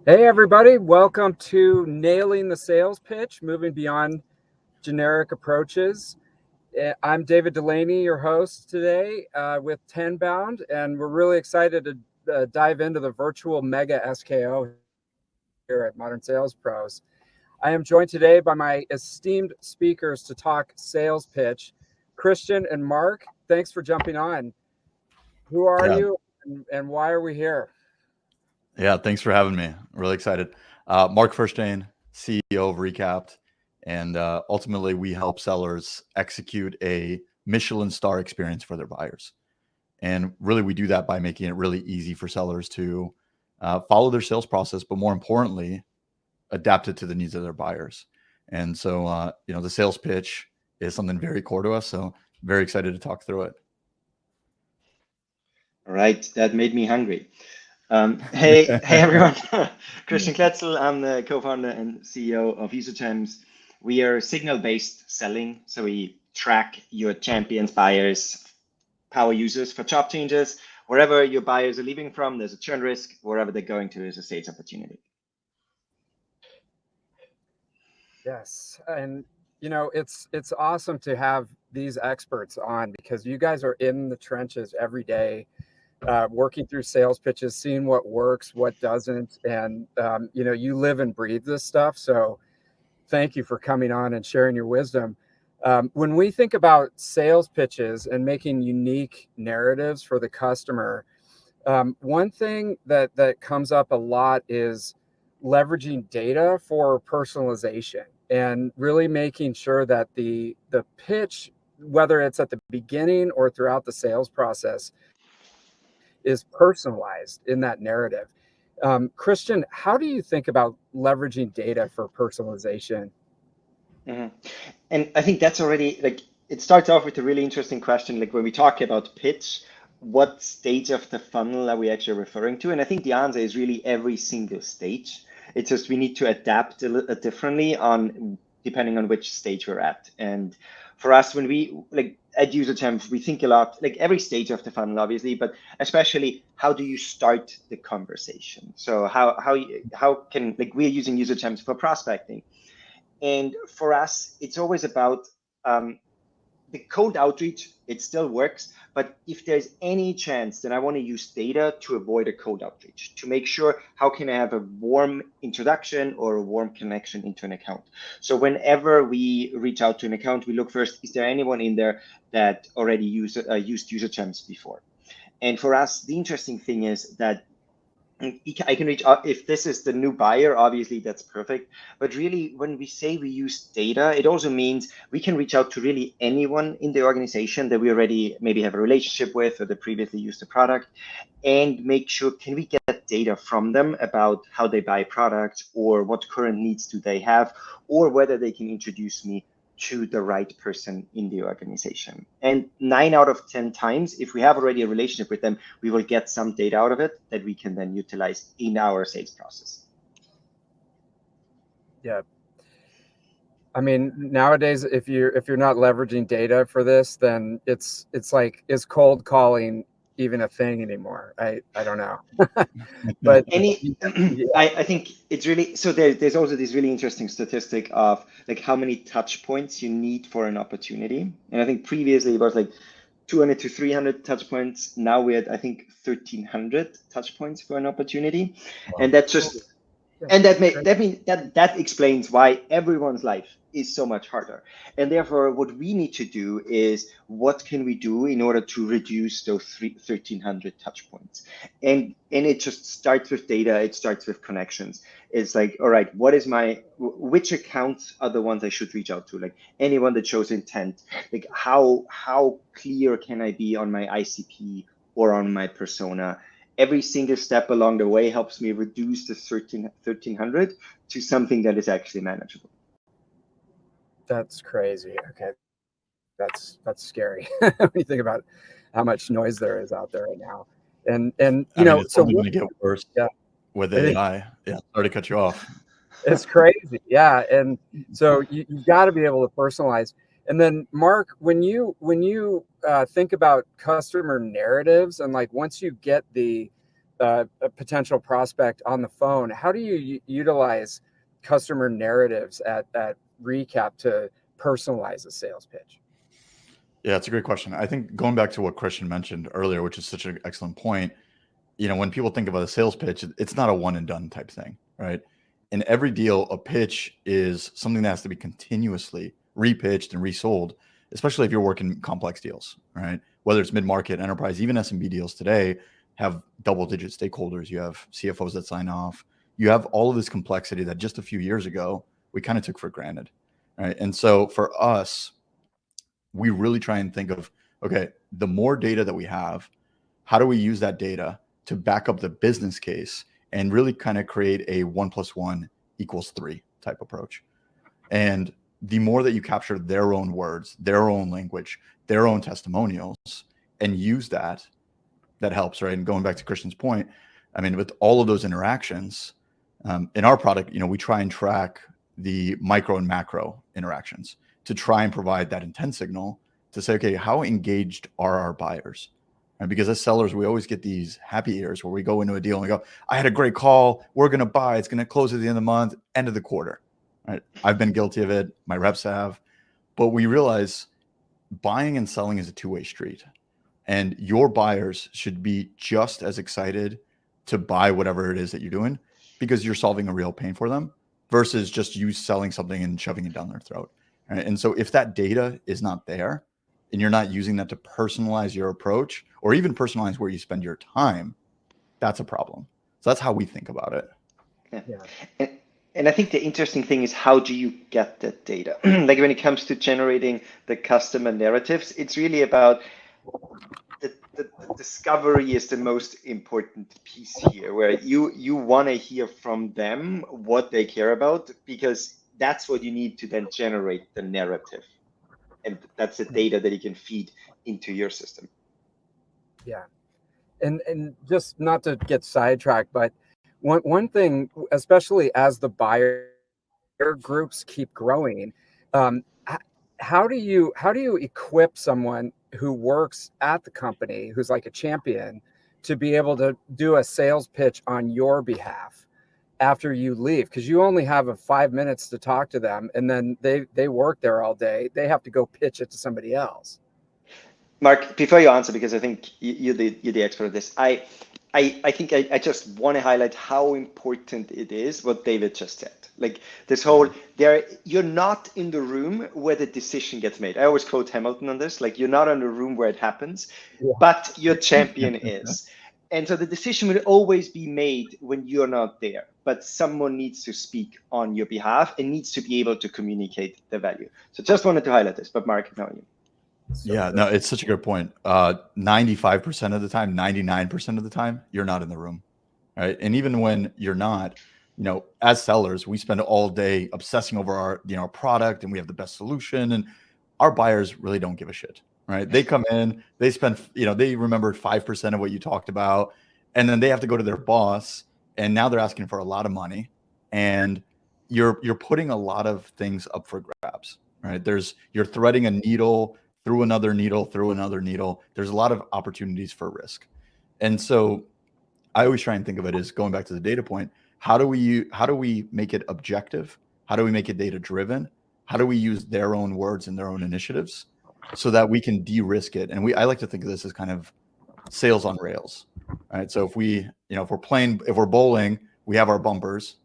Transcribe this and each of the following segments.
Hey, everybody. Welcome to Nailing the Sales Pitch, moving beyond generic approaches. I'm David Delaney, your host today with Tenbound, and we're really excited to dive into the virtual mega SKO here at Modern Sales Pros. I am joined today by my esteemed speakers to talk sales pitch, Christian and Mark. Thanks for jumping on. Who are you and why are we here? Yeah, thanks for having me. Really excited. Mark Furstein, CEO of Recapped, and ultimately we help sellers execute a Michelin star experience for their buyers. And really, we do that by making it really easy for sellers to follow their sales process, but more importantly, adapt it to the needs of their buyers. And so, the sales pitch is something very core to us. So, very excited to talk through it. All right, that made me hungry. Hey everyone, Christian Kletzel. I'm the co-founder and CEO of UserTems. We are signal-based selling, so we track your champions, buyers, power users for job changes. Wherever your buyers are leaving from, there's a churn risk. Wherever they're going to is a sales opportunity. Yes, and it's awesome to have these experts on because you guys are in the trenches every day, working through sales pitches, seeing what works, what doesn't, and you live and breathe this stuff. So thank you for coming on and sharing your wisdom. When we think about sales pitches and making unique narratives for the customer, one thing that comes up a lot is leveraging data for personalization and really making sure that the pitch, whether it's at the beginning or throughout the sales process, is personalized in that narrative. Christian, how do you think about leveraging data for personalization? Mm-hmm. And I think that's already it starts off with a really interesting question. Like when we talk about pitch, what stage of the funnel are we actually referring to? And I think the answer is really every single stage. It's just we need to adapt a little differently depending on which stage we're at. And for us, when we at UserTems, we think a lot, like every stage of the funnel, obviously, but especially how do you start the conversation? So how can we're using UserTems for prospecting. And for us, it's always about the cold outreach. It still works, but if there's any chance, then I want to use data to avoid a cold outreach, to make sure how can I have a warm introduction or a warm connection into an account. So whenever we reach out to an account, we look first, is there anyone in there that already used UserTems before? And for us, the interesting thing is that I can reach out if this is the new buyer, obviously that's perfect. But really, when we say we use data, it also means we can reach out to really anyone in the organization that we already maybe have a relationship with or that previously used the product, and make sure, can we get data from them about how they buy products or what current needs do they have, or whether they can introduce me to the right person in the organization. And 9 out of 10 times, if we have already a relationship with them, we will get some data out of it that we can then utilize in our sales process. Yeah. I mean, nowadays, if you're not leveraging data for this, then it's like, is cold calling even a thing anymore? I don't know. But I think it's really, so there's also this really interesting statistic of how many touch points you need for an opportunity. And I think previously it was 200 to 300 touch points. Now we're at, I think, 1,300 touch points for an opportunity. Wow. And that's just, and that explains why everyone's life is so much harder. And therefore, what we need to do is, what can we do in order to reduce those 1,300 touch points? And it just starts with data. It starts with connections. It's all right, which accounts are the ones I should reach out to? Anyone that shows intent. How clear can I be on my ICP or on my persona? Every single step along the way helps me reduce the 1,300 to something that is actually manageable. That's crazy. Okay, that's scary when you think about how much noise there is out there right now. And it's only going to get worse. Yeah, with AI. Yeah, sorry to cut you off. It's crazy. Yeah, and so you got to be able to personalize. And then, Mark, when you think about customer narratives and once you get the a potential prospect on the phone, how do you utilize customer narratives at Recap to personalize a sales pitch? Yeah, it's a great question. I think going back to what Christian mentioned earlier, which is such an excellent point, when people think about a sales pitch, it's not a one and done type thing, right? In every deal, a pitch is something that has to be continuously repitched and resold, especially if you're working complex deals, right? Whether it's mid-market, enterprise, even SMB deals today have double-digit stakeholders. You have CFOs that sign off. You have all of this complexity that just a few years ago we kind of took for granted, right? And so for us, we really try and think of, okay, the more data that we have, how do we use that data to back up the business case and really kind of create a 1+1=3 type approach? And the more that you capture their own words, their own language, their own testimonials, and use that helps, right? And going back to Christian's point, I mean, with all of those interactions, in our product, we try and track the micro and macro interactions to try and provide that intent signal to say, okay, how engaged are our buyers? And because as sellers, we always get these happy ears where we go into a deal and we go, I had a great call. We're going to buy. It's going to close at the end of the month, end of the quarter. Right? I've been guilty of it. My reps have. But we realize buying and selling is a two-way street. And your buyers should be just as excited to buy whatever it is that you're doing because you're solving a real pain for them versus just you selling something and shoving it down their throat. Right? And so if that data is not there and you're not using that to personalize your approach or even personalize where you spend your time, that's a problem. So that's how we think about it. Yeah. And I think the interesting thing is, how do you get that data? Like when it comes to generating the customer narratives, it's really about the discovery is the most important piece here, where you want to hear from them what they care about, because that's what you need to then generate the narrative. And that's the data that you can feed into your system. Yeah. And just not to get sidetracked, but one thing, especially as the buyer groups keep growing, um, how do you equip someone who works at the company who's like a champion to be able to do a sales pitch on your behalf after you leave? Because you only have 5 minutes to talk to them, and then they work there all day. They have to go pitch it to somebody else. Mark, before you answer, because I think you're the expert of this, I think I just want to highlight how important it is what David just said. Like this whole you're not in the room where the decision gets made. I always quote Hamilton on this, like you're not in the room where it happens, but your champion is. And so the decision will always be made when you're not there, but someone needs to speak on your behalf and needs to be able to communicate the value. So just wanted to highlight this, but Mark, now you. Yeah, no, it's such a good point. 95% of the time, 99% of the time, you're not in the room, right? And even when you're not, as sellers, we spend all day obsessing over our product and we have the best solution, and our buyers really don't give a shit, right? They come in, they spend, they remember 5% of what you talked about, and then they have to go to their boss, and now they're asking for a lot of money, and you're putting a lot of things up for grabs, right? You're threading a needle through another needle, through another needle. There's a lot of opportunities for risk. And so I always try and think of it as going back to the data point. How do we make it objective? How do we make it data driven? How do we use their own words and their own initiatives so that we can de-risk it? And I like to think of this as kind of sales on rails, right? So if we're bowling, we have our bumpers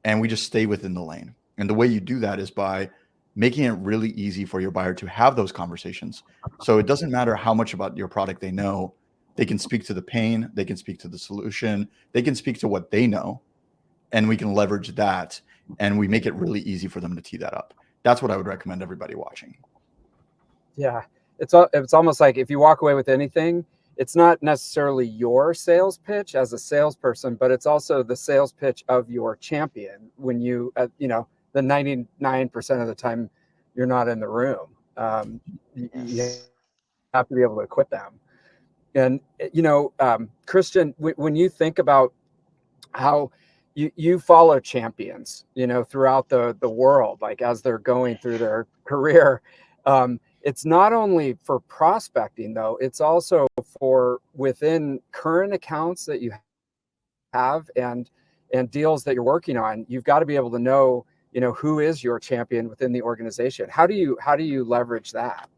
and we just stay within the lane. And the way you do that is by making it really easy for your buyer to have those conversations. So it doesn't matter how much about your product they know. They can speak to the pain, they can speak to the solution, they can speak to what they know, and we can leverage that, and we make it really easy for them to tee that up. That's what I would recommend everybody watching. Yeah, it's almost like if you walk away with anything, it's not necessarily your sales pitch as a salesperson, but it's also the sales pitch of your champion when the 99% of the time you're not in the room. You have to be able to equip them. And, Christian, when you think about how you follow champions, throughout the world, like as they're going through their career, it's not only for prospecting though, it's also for within current accounts that you have and deals that you're working on, you've got to be able to know, who is your champion within the organization. How do you leverage that?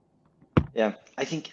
Yeah, I think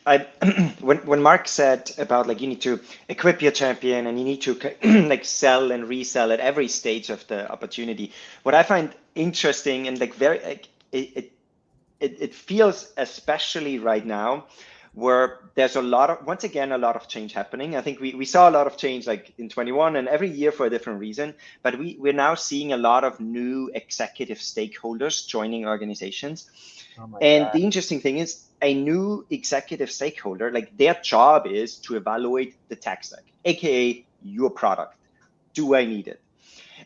when Mark said about like you need to equip your champion and you need to like sell and resell at every stage of the opportunity, what I find interesting and like very like it feels especially right now where there's once again a lot of change happening. I think we saw a lot of change like in 21 and every year for a different reason, but we're now seeing a lot of new executive stakeholders joining organizations. Oh my And God. the interesting thing is a new executive stakeholder, like their job is to evaluate the tech stack, aka your product. Do I need it?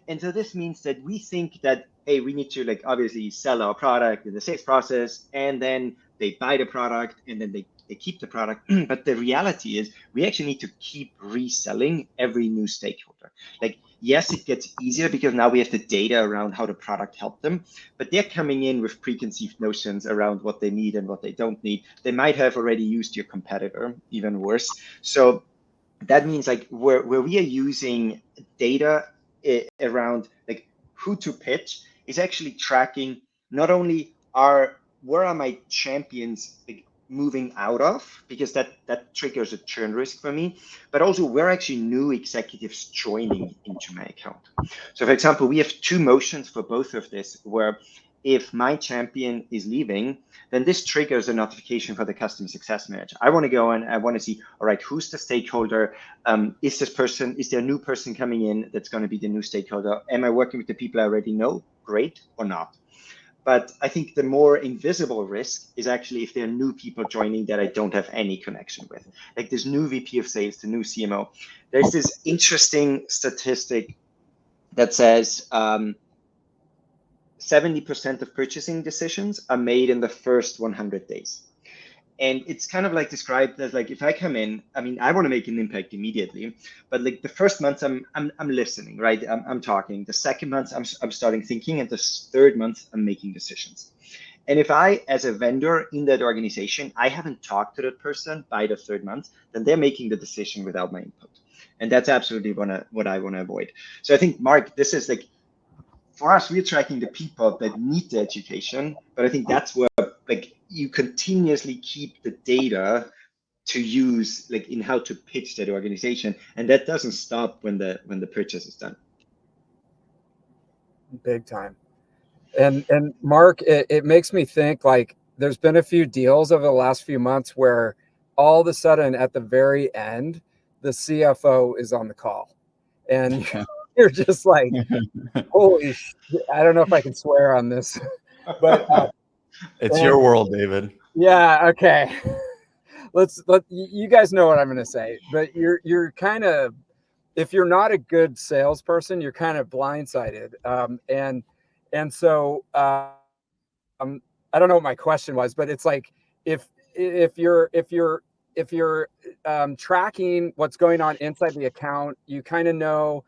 And so this means that we think that, hey, we need to like obviously sell our product in the sales process, and then they buy the product and then they keep the product. But the reality is we actually need to keep reselling every new stakeholder. Like, yes, it gets easier because now we have the data around how the product helped them, but they're coming in with preconceived notions around what they need and what they don't need. They might have already used your competitor, even worse. So that means like where we are using data around like who to pitch is actually tracking not only where are my champions like moving out of, because that triggers a churn risk for me, but also where actually new executives joining into my account. So for example, we have two motions for both of this, where if my champion is leaving, then this triggers a notification for the customer success manager. I want to go and I want to see, all right, who's the stakeholder? Is there a new person coming in that's going to be the new stakeholder? Am I working with the people I already know? Great, or not? But I think the more invisible risk is actually if there are new people joining that I don't have any connection with. Like this new VP of sales, the new CMO. There's this interesting statistic that says 70% of purchasing decisions are made in the first 100 days. And it's kind of like described as like if I come in, I mean, I want to make an impact immediately, but like the first month I'm listening, right? I'm talking. The second month I'm starting thinking, and the third month I'm making decisions. And if I, as a vendor in that organization, I haven't talked to that person by the third month, then they're making the decision without my input. And that's absolutely what I want to avoid. So I think, Mark, this is like, for us, we're tracking the people that need the education, but I think that's where like you continuously keep the data to use like in how to pitch that organization, and that doesn't stop when the purchase is done. Big time. And Mark, it makes me think like there's been a few deals over the last few months where all of a sudden at the very end, the CFO is on the call. And you're just like, holy I don't know if I can swear on this, but It's your world, David. yeah, okay. You guys know what I'm going to say, but you're kind of, if you're not a good salesperson, you're kind of blindsided. And so I don't know what my question was, but it's like if you're tracking what's going on inside the account, you kind of know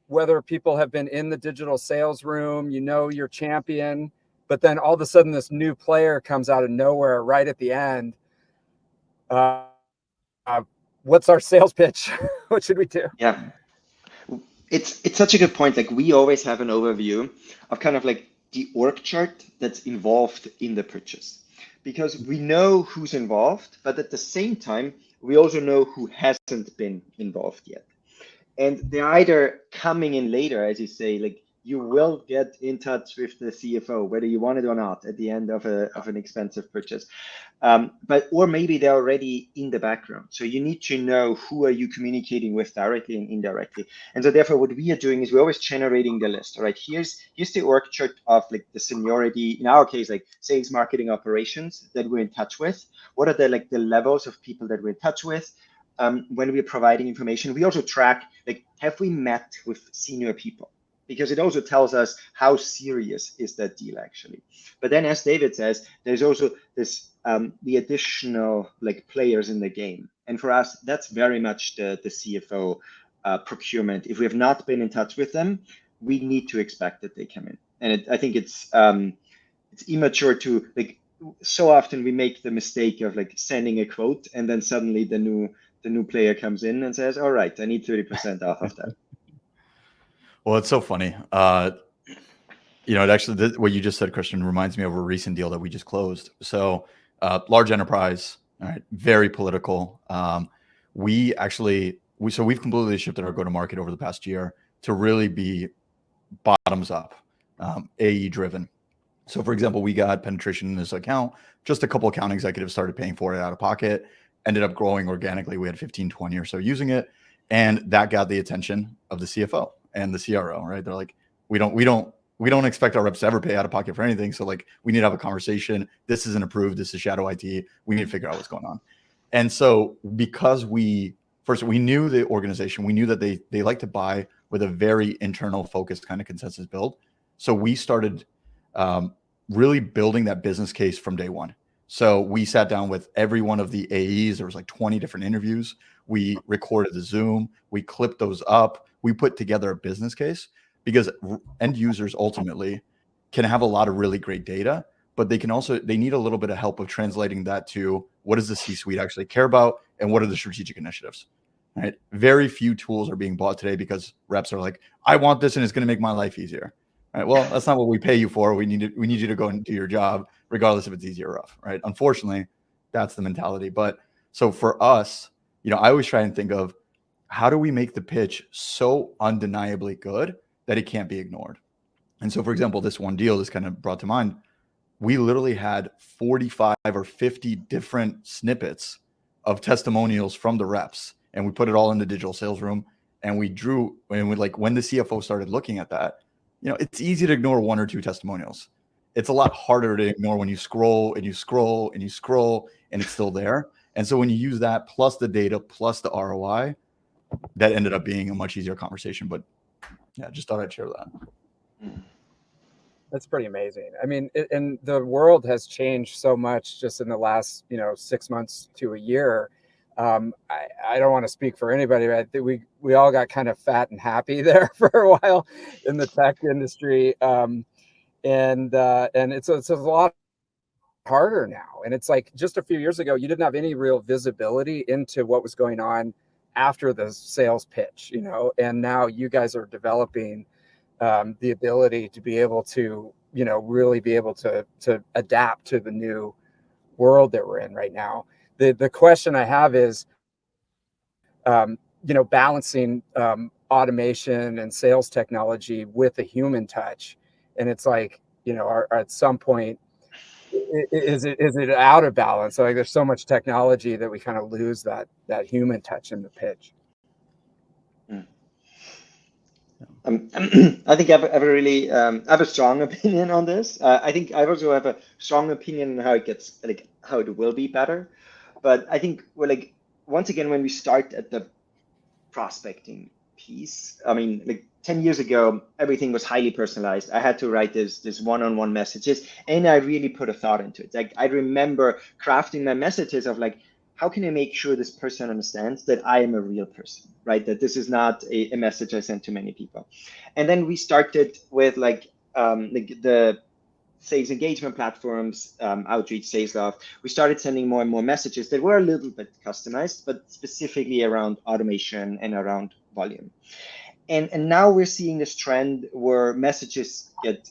whether people have been in the digital sales room, your champion, but then all of a sudden this new player comes out of nowhere right at the end. Uh, what's our sales pitch? What should we do? Yeah, it's such a good point. Like we always have an overview of kind of like the org chart that's involved in the purchase, because we know who's involved, but at the same time, we also know who hasn't been involved yet. And they're either coming in later, as you say, like you will get in touch with the CFO, whether you want it or not, at the end of an expensive purchase. Or maybe they're already in the background. So you need to know who are you communicating with directly and indirectly. And so therefore what we are doing is we're always generating the list. All right, here's the org chart of like the seniority, in our case, like sales, marketing, operations that we're in touch with. What are the levels of people that we're in touch with? When we're providing information, we also track, like, have we met with senior people? Because it also tells us how serious is that deal actually. But then, as David says, there's also this the additional like players in the game, and for us, that's very much the CFO procurement. If we have not been in touch with them, we need to expect that they come in, and I think it's immature to like. So often we make the mistake of like sending a quote, and then suddenly the new player comes in and says, all right, I need 30% off of that. Well, it's so funny. It actually, what you just said, Christian, reminds me of a recent deal that we just closed. So, large enterprise, all right, very political. We've completely shifted our go-to-market over the past year to really be bottoms up, AE driven. So, for example, we got penetration in this account. Just a couple account executives started paying for it out of pocket, ended up growing organically. We had 15, 20 or so using it. And that got the attention of the CFO and the CRO, right? They're like, we don't expect our reps to ever pay out of pocket for anything. So like, we need to have a conversation. This isn't approved. This is shadow IT. We need to figure out what's going on. And so because we knew the organization, we knew that they like to buy with a very internal focused kind of consensus build. So we started really building that business case from day one. So we sat down with every one of the AEs. There was like 20 different interviews. We recorded the Zoom. We clipped those up. We put together a business case because end users ultimately can have a lot of really great data, but they need a little bit of help of translating that to what does the C-suite actually care about and what are the strategic initiatives. Right? Very few tools are being bought today because reps are like, I want this and it's going to make my life easier. Right. Well, that's not what we pay you for. We need you to go and do your job, regardless if it's easy or rough. Right. Unfortunately, that's the mentality. But so for us, I always try and think of how do we make the pitch so undeniably good that it can't be ignored. And so, for example, this one deal this kind of brought to mind. We literally had 45 or 50 different snippets of testimonials from the reps, and we put it all in the digital sales room. And when the CFO started looking at that, it's easy to ignore one or two testimonials. It's a lot harder to ignore when you scroll and you scroll and you scroll and it's still there. And so when you use that plus the data plus the ROI, that ended up being a much easier conversation. But yeah, just thought I'd share that. That's pretty amazing. I mean, and the world has changed so much just in the last, 6 months to a year. I don't want to speak for anybody, but I think we all got kind of fat and happy there for a while in the tech industry, and it's a lot harder now. And it's like just a few years ago, you didn't have any real visibility into what was going on after the sales pitch, and now you guys are developing the ability to be able to, really be able to adapt to the new world that we're in right now. The question I have is, balancing automation and sales technology with a human touch, and it's like, at some point, is it out of balance? Like there's so much technology that we kind of lose that human touch in the pitch. I think I have a really I have a strong opinion on this. I think I also have a strong opinion on how it will be better. But I think once again, when we start at the prospecting piece, I mean, 10 years ago, everything was highly personalized. I had to write this one-on-one messages, and I really put a thought into it. Like I remember crafting my messages of how can I make sure this person understands that I am a real person, right? That this is not a message I sent to many people. And then we started with the sales engagement platforms, Outreach, Sales We started sending more and more messages that were a little bit customized, but specifically around automation and around volume. And now we're seeing this trend where messages get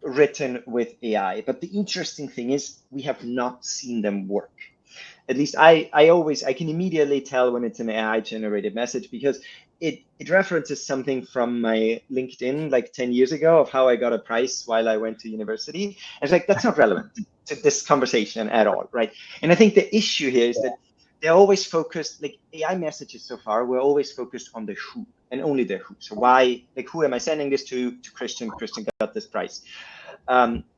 written with AI. But the interesting thing is we have not seen them work. At least I can immediately tell when it's an AI generated message because it references something from my LinkedIn 10 years ago of how I got a prize while I went to university. And it's that's not relevant to this conversation at all, right? And I think the issue here is that they're always focused, AI messages so far, we're always focused on the who and only the who. So why, who am I sending this to Christian? Christian got this prize.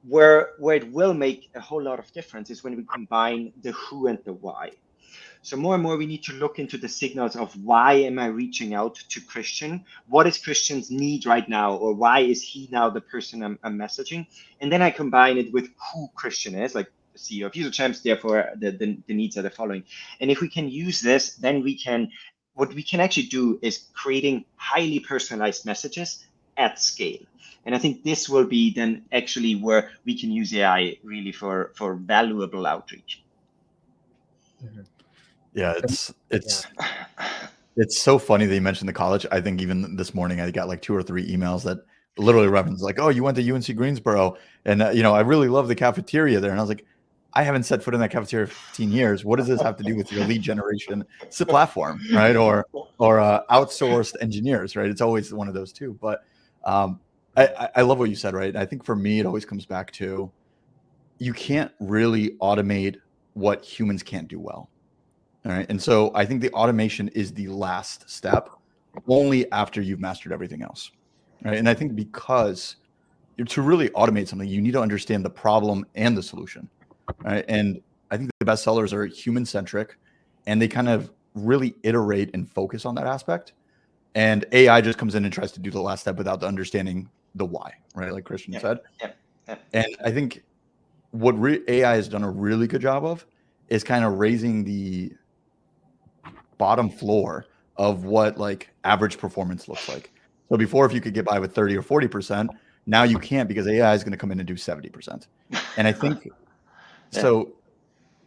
Where it will make a whole lot of difference is when we combine the who and the why. So more and more we need to look into the signals of why am I reaching out to Christian? What is Christian's need right now? Or why is he now the person I'm messaging? And then I combine it with who Christian is, like the CEO of User Champs, therefore the needs are the following. And if we can use this, then what we can actually do is creating highly personalized messages at scale. And I think this will be then actually where we can use AI really for valuable outreach. Yeah, it's It's so funny that you mentioned the college. I think even this morning I got like 2 or 3 emails that literally reference like, "Oh, you went to UNC Greensboro, and I really love the cafeteria there." And I was like, "I haven't set foot in that cafeteria for 15 years. What does this have to do with your lead generation platform, right? Or outsourced engineers, right? It's always one of those two." But I love what you said, right? I think for me, it always comes back to you can't really automate what humans can't do well. All right. And so I think the automation is the last step only after you've mastered everything else. Right. And I think because to really automate something, you need to understand the problem and the solution. Right. And I think the best sellers are human centric and they kind of really iterate and focus on that aspect. And AI just comes in and tries to do the last step without the understanding the why, right? Like Christian Yeah, said. yeah, yeah. And I think what AI has done a really good job of is kind of raising the bottom floor of what like average performance looks like. So before, if you could get by with 30 or 40%, now you can't because AI is going to come in and do 70%. And I think Yeah. so.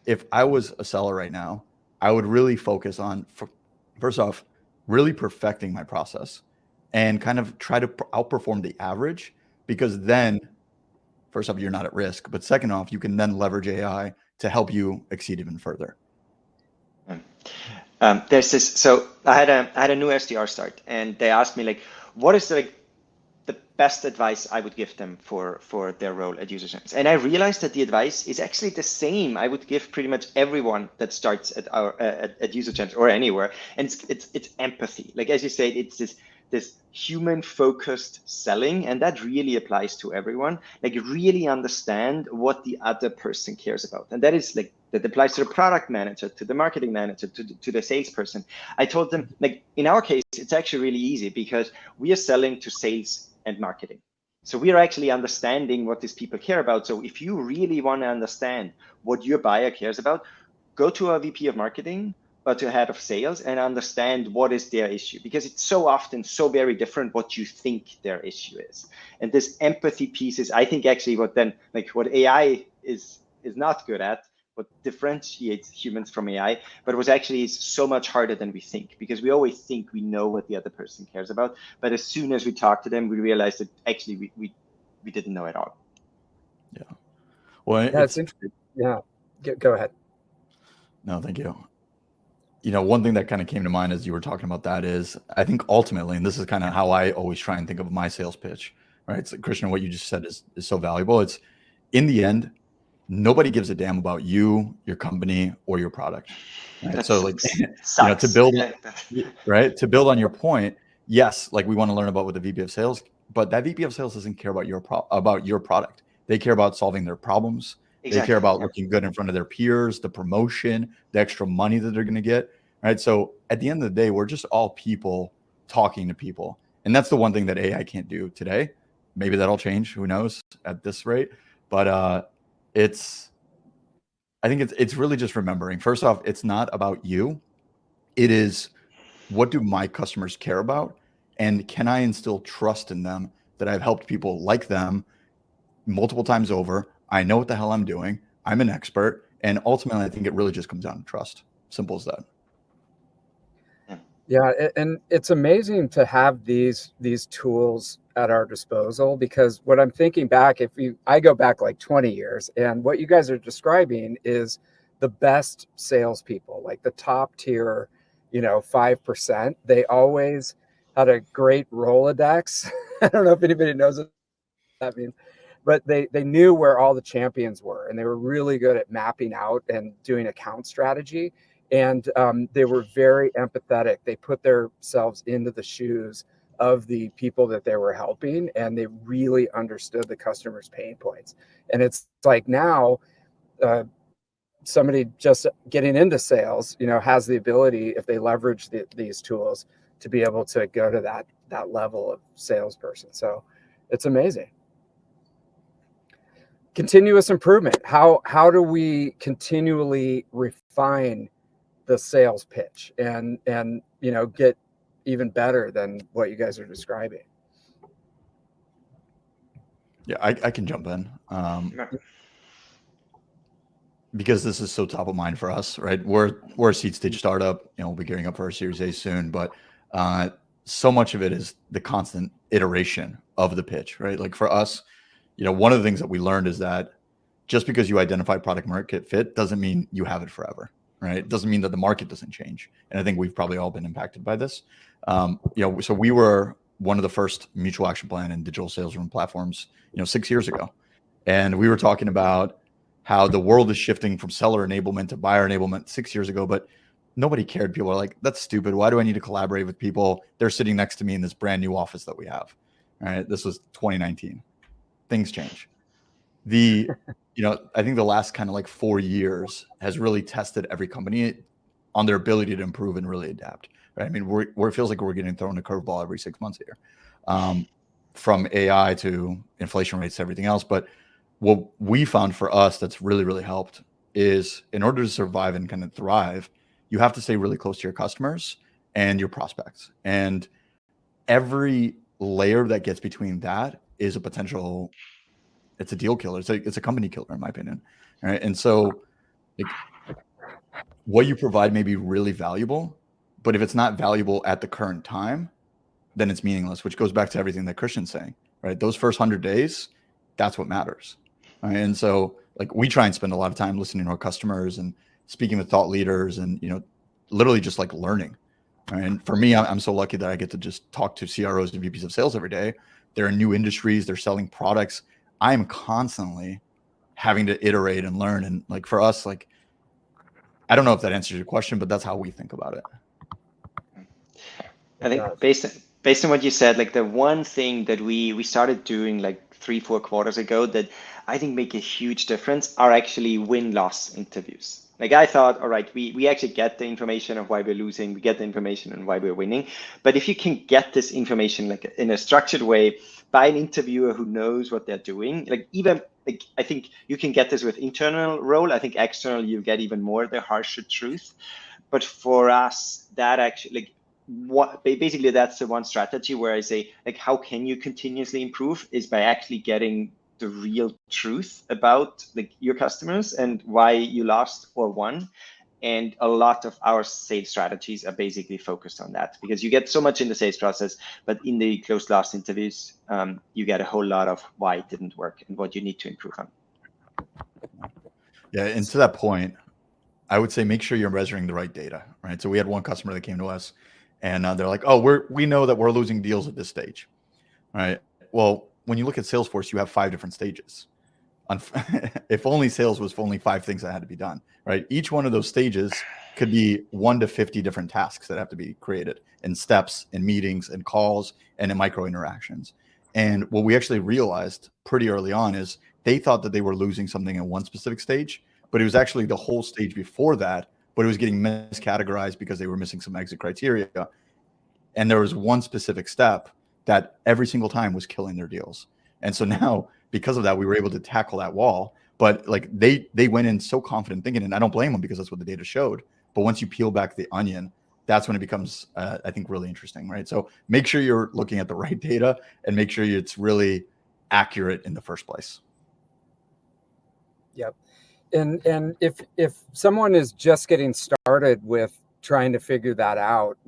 If I was a seller right now, I would really focus on, first off, really perfecting my process and kind of try to outperform the average because then, first off, you're not at risk. But second off, you can then leverage AI to help you exceed even further. There's this. So I had a new SDR start, and they asked me like, what is the best advice I would give them for their role at UserChamps. And I realized that the advice is actually the same I would give pretty much everyone that starts at our at UserChamps or anywhere. And it's empathy. Like as you said, it's this human focused selling, and that really applies to everyone. Like really understand what the other person cares about, and that is like that applies to the product manager, to the marketing manager, to the salesperson. I told them like in our case, it's actually really easy because we are selling to sales and marketing. So we are actually understanding what these people care about. So if you really want to understand what your buyer cares about, go to a VP of marketing or to a head of sales and understand what is their issue, because it's so often so very different what you think their issue is. And this empathy piece is, I think, actually what then like what AI is not good at, what differentiates humans from AI, but was actually so much harder than we think, because we always think we know what the other person cares about. But as soon as we talk to them, we realize that actually we didn't know at all. Yeah. Well, Yeah, it's interesting. Yeah. Go ahead. No, thank you. One thing that kind of came to mind as you were talking about that is I think ultimately, and this is kind of how I always try and think of my sales pitch, right? So Christian, what you just said is so valuable. It's in the end, nobody gives a damn about you, your company, or your product. Right. That So like, sucks. to build, right. To build on your point, yes, like we want to learn about what the VP of sales, but that VP of sales doesn't care about your product. They care about solving their problems. They care Exactly. about looking good in front of their peers, the promotion, the extra money that they're going to get. Right. So at the end of the day, we're just all people talking to people. And that's the one thing that AI can't do today. Maybe that'll change. Who knows at this rate? But I think it's really just remembering. First off, it's not about you. It is what do my customers care about? And can I instill trust in them that I've helped people like them multiple times over? I know what the hell I'm doing. I'm an expert. And ultimately, I think it really just comes down to trust. Simple as that. Yeah, and it's amazing to have these tools at our disposal, because what I'm thinking back, I go back like 20 years, and what you guys are describing is the best salespeople, like the top tier, 5%. They always had a great Rolodex. I don't know if anybody knows what that means, but they knew where all the champions were, and they were really good at mapping out and doing account strategy. And they were very empathetic. They put themselves into the shoes of the people that they were helping, and they really understood the customer's pain points. And it's like now somebody just getting into sales, has the ability, if they leverage these tools, to be able to go to that level of salesperson. So it's amazing. Continuous improvement. How do we continually refine the sales pitch and get even better than what you guys are describing? Yeah, I can jump in. because this is so top of mind for us, right? We're a seed stage startup. We'll be gearing up for our Series A soon, but so much of it is the constant iteration of the pitch, right? Like for us, one of the things that we learned is that just because you identify product market fit doesn't mean you have it forever, right? It doesn't mean that the market doesn't change. And I think we've probably all been impacted by this. So we were one of the first mutual action plan and digital sales room platforms, 6 years ago. And we were talking about how the world is shifting from seller enablement to buyer enablement 6 years ago, but nobody cared. People are like, that's stupid. Why do I need to collaborate with people? They're sitting next to me in this brand new office that we have. All right. This was 2019. Things change. I think the last kind of like 4 years has really tested every company on their ability to improve and really adapt. Right? I mean, it feels like we're getting thrown a curveball every 6 months here, from AI to inflation rates to everything else. But what we found for us that's really, really helped is in order to survive and kind of thrive, you have to stay really close to your customers and your prospects. And every layer that gets between that is a potential, it's a deal killer. It's a company killer, in my opinion. Right. And so like what you provide may be really valuable, but if it's not valuable at the current time, then it's meaningless, which goes back to everything that Christian's saying, right? Those first 100 days, that's what matters. Right? And so like we try and spend a lot of time listening to our customers and speaking with thought leaders and, literally just like learning. Right? And for me, I'm so lucky that I get to just talk to CROs and VPs of sales every day. They're in new industries, they're selling products. I am constantly having to iterate and learn. And like for us, like, I don't know if that answers your question, but that's how we think about it. I think based on what you said, like the one thing that we started doing like 3-4 quarters ago that I think make a huge difference are actually win-loss interviews. Like I thought, all right, we actually get the information of why we're losing, we get the information on why we're winning. But if you can get this information like in a structured way by an interviewer who knows what they're doing, like even like I think you can get this with internal role. I think external you get even more the harsher truth. But for us, that actually like what basically that's the one strategy where I say like how can you continuously improve is by actually getting the real truth about like your customers and why you lost or won. And a lot of our sales strategies are basically focused on that because you get so much in the sales process, but in the closed loss interviews, you get a whole lot of why it didn't work and what you need to improve on. Yeah, and to that point, I would say make sure you're measuring the right data, right? So we had one customer that came to us, and they're like, "Oh, we know that we're losing deals at this stage." All right. Well, when you look at Salesforce, you have 5 different stages. If only sales was only 5 things that had to be done, right? Each one of those stages could be 1 to 50 different tasks that have to be created and steps and meetings and calls and in micro interactions. And what we actually realized pretty early on is they thought that they were losing something at one specific stage, but it was actually the whole stage before that, but it was getting miscategorized because they were missing some exit criteria. And there was one specific step that every single time was killing their deals. And so now, because of that, we were able to tackle that wall. But like they went in so confident thinking, and I don't blame them because that's what the data showed. But once you peel back the onion, that's when it becomes, I think, really interesting, right? So make sure you're looking at the right data and make sure it's really accurate in the first place. Yep. And if someone is just getting started with trying to figure that out,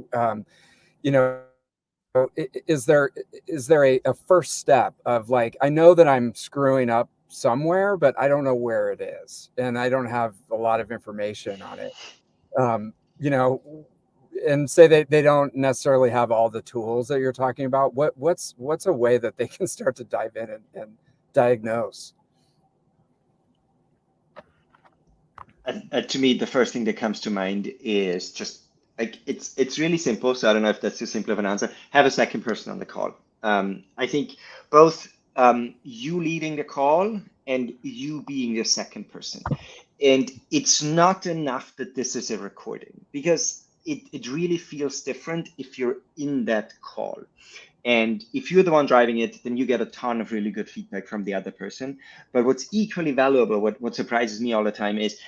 you know, is there a first step of like, I know that I'm screwing up somewhere, but I don't know where it is, and I don't have a lot of information on it. You know, and say they don't necessarily have all the tools that you're talking about. What's a way that they can start to dive in and diagnose? To me, the first thing that comes to mind is just like it's really simple. So I don't know if that's too simple of an answer. Have a second person on the call. I think both you leading the call and you being the second person. And it's not enough that this is a recording because it really feels different if you're in that call. And if you're the one driving it, then you get a ton of really good feedback from the other person. But what's equally valuable, what surprises me all the time is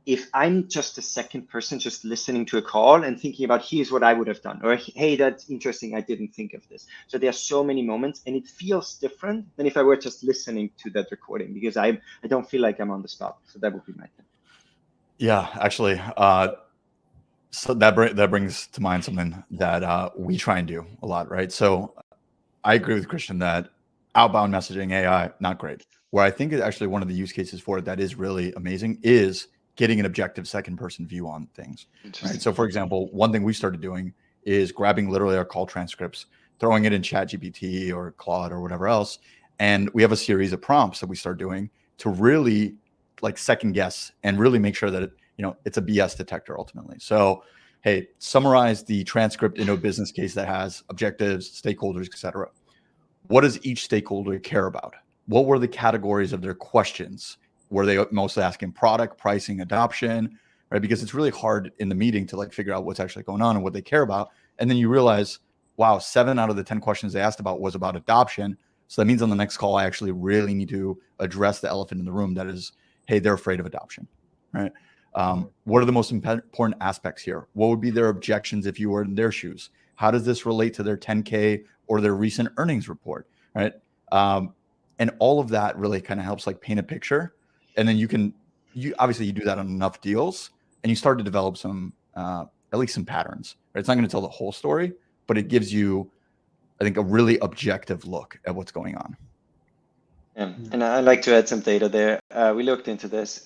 if I'm just a second person just listening to a call and thinking about here's what I would have done, or hey, that's interesting, I didn't think of this. So there are so many moments and it feels different than if I were just listening to that recording because I don't feel like I'm on the spot. So that would be my thing. Yeah, actually, so that brings to mind something that we try and do a lot, right? So I agree with Christian that outbound messaging AI not great. Where I think is actually one of the use cases for it that is really amazing is getting an objective second person view on things, right? Interesting. So for example, one thing we started doing is grabbing literally our call transcripts, throwing it in Chat GPT or Claude or whatever else, and we have a series of prompts that we start doing to really like second guess and really make sure that it's a BS detector ultimately. So hey, summarize the transcript into a business case that has objectives, stakeholders, etc. What does each stakeholder care about? What were the categories of their questions? Were they mostly asking product, pricing, adoption, right? Because it's really hard in the meeting to like figure out what's actually going on and what they care about. And then you realize, wow, 7 out of the 10 questions they asked about was about adoption. So that means on the next call, I actually really need to address the elephant in the room. That is, hey, they're afraid of adoption, right? What are the most important aspects here? What would be their objections if you were in their shoes? How does this relate to their 10K or their recent earnings report, right? And all of that really kind of helps like paint a picture. And then you obviously you do that on enough deals and you start to develop some, at least some patterns, right? It's not going to tell the whole story, but it gives you, I think, a really objective look at what's going on. Yeah. And I'd like to add some data there. We looked into this.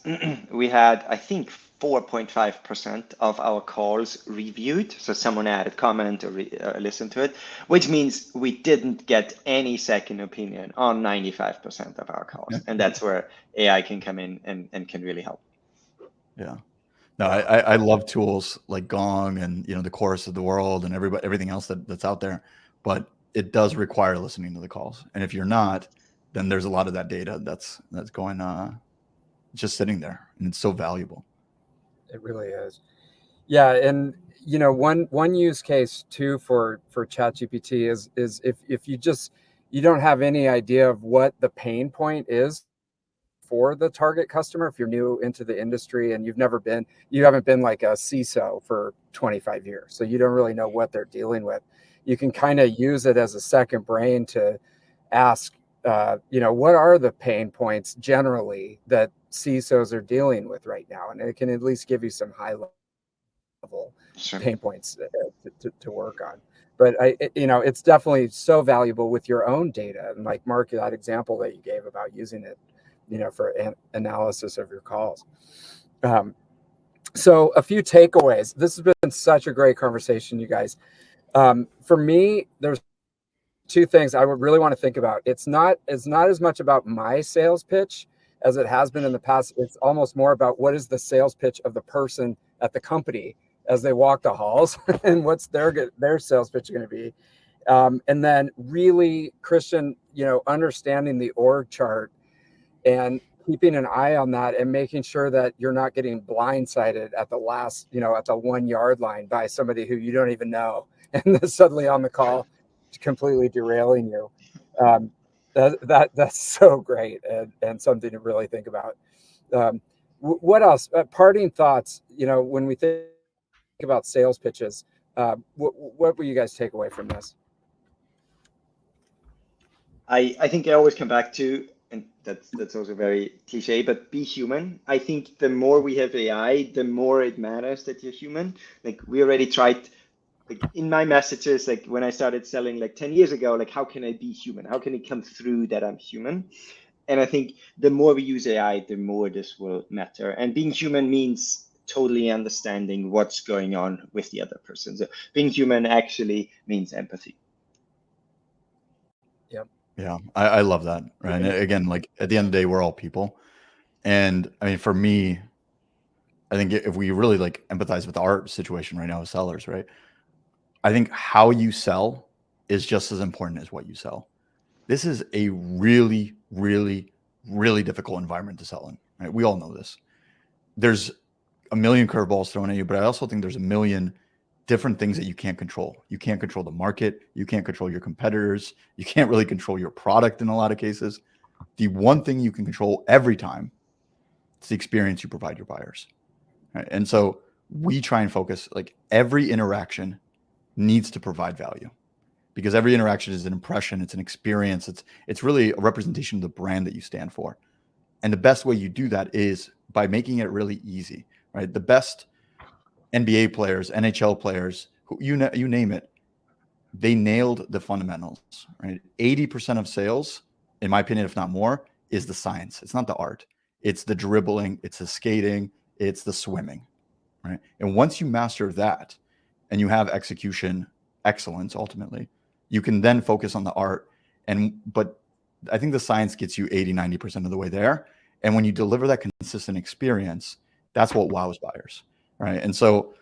We had, I think, 4.5% of our calls reviewed. So someone added comment or listened to it, which means we didn't get any second opinion on 95% of our calls. And that's where AI can come in and can really help. Yeah. No, I love tools like Gong and the Chorus of the world and everything else that's out there, but it does require listening to the calls. And if you're not, then there's a lot of that data that's going just sitting there, and it's so valuable. It really is. Yeah, and one use case too for ChatGPT is if you don't have any idea of what the pain point is for the target customer, if you're new into the industry and you haven't been like a CISO for 25 years, so you don't really know what they're dealing with. You can kind of use it as a second brain to ask, what are the pain points generally that CISOs are dealing with right now, and it can at least give you some high level Sure. pain points to work on. But it's definitely so valuable with your own data, and like Mark, that example that you gave about using it, for analysis of your calls. So a few takeaways. This has been such a great conversation, you guys. For me, there's two things I would really want to think about. It's not as much about my sales pitch as it has been in the past. It's almost more about what is the sales pitch of the person at the company as they walk the halls and what's their sales pitch going to be. And then really, Christian, understanding the org chart and keeping an eye on that and making sure that you're not getting blindsided at the last, at the 1 yard line by somebody who you don't even know and then suddenly on the call completely derailing you. That's so great and something to really think about. What else? Parting thoughts, when we think about sales pitches, what will you guys take away from this? I think I always come back to, and that's also very cliche, but be human. I think the more we have AI, the more it matters that you're human. Like we already tried, like in my messages, like when I started selling like 10 years ago, like how can I be human? How can it come through that I'm human? And I think the more we use AI, the more this will matter. And being human means totally understanding what's going on with the other person. So being human actually means empathy. Yep. Yeah, I love that. Right. And again, like at the end of the day, we're all people. And I mean, for me, I think if we really like empathize with our situation right now as sellers, right? I think how you sell is just as important as what you sell. This is a really, really, really difficult environment to sell in. Right? We all know this. There's a million curveballs thrown at you, but I also think there's a million different things that you can't control. You can't control the market. You can't control your competitors. You can't really control your product in a lot of cases. The one thing you can control every time is the experience you provide your buyers. Right? And so we try and focus like every interaction needs to provide value because every interaction is an impression, it's an experience, it's really a representation of the brand that you stand for. And the best way you do that is by making it really easy, right? The best NBA players, NHL players, who you name it, they nailed the fundamentals, right? 80% of sales, in my opinion, if not more, is the science. It's not the art. It's the dribbling, it's the skating, it's the swimming, right? And once you master that and you have execution excellence, ultimately, you can then focus on the art. But I think the science gets you 80, 90% of the way there. And when you deliver that consistent experience, that's what wows buyers, right? And so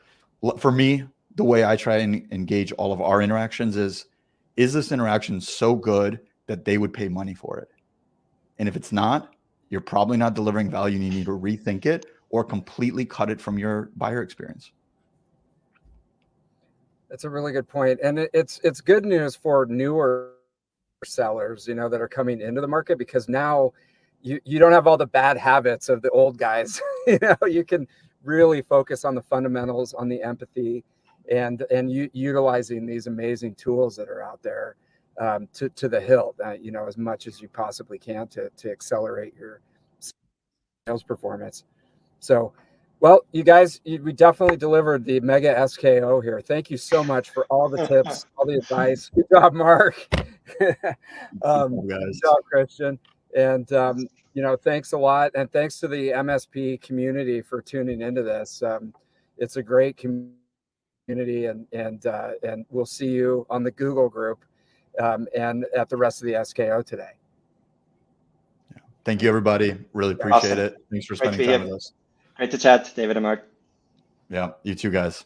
for me, the way I try and engage all of our interactions is this interaction so good that they would pay money for it? And if it's not, you're probably not delivering value and you need to rethink it or completely cut it from your buyer experience. That's a really good point. And it's good news for newer sellers, you know, that are coming into the market, because now you don't have all the bad habits of the old guys. You know, you can really focus on the fundamentals, on the empathy, and utilizing these amazing tools that are out there to the hilt, you know, as much as you possibly can to accelerate your sales performance. So, well, you guys, we definitely delivered the mega SKO here. Thank you so much for all the tips, all the advice. Good job, Mark. Good job, Christian. And, you know, thanks a lot. And thanks to the MSP community for tuning into this. It's a great community, and we'll see you on the Google group and at the rest of the SKO today. Thank you, everybody. Really appreciate Awesome. it. Thanks for Great to spending be time here. with us. Great to chat, David and Mark. Yeah, you too, guys.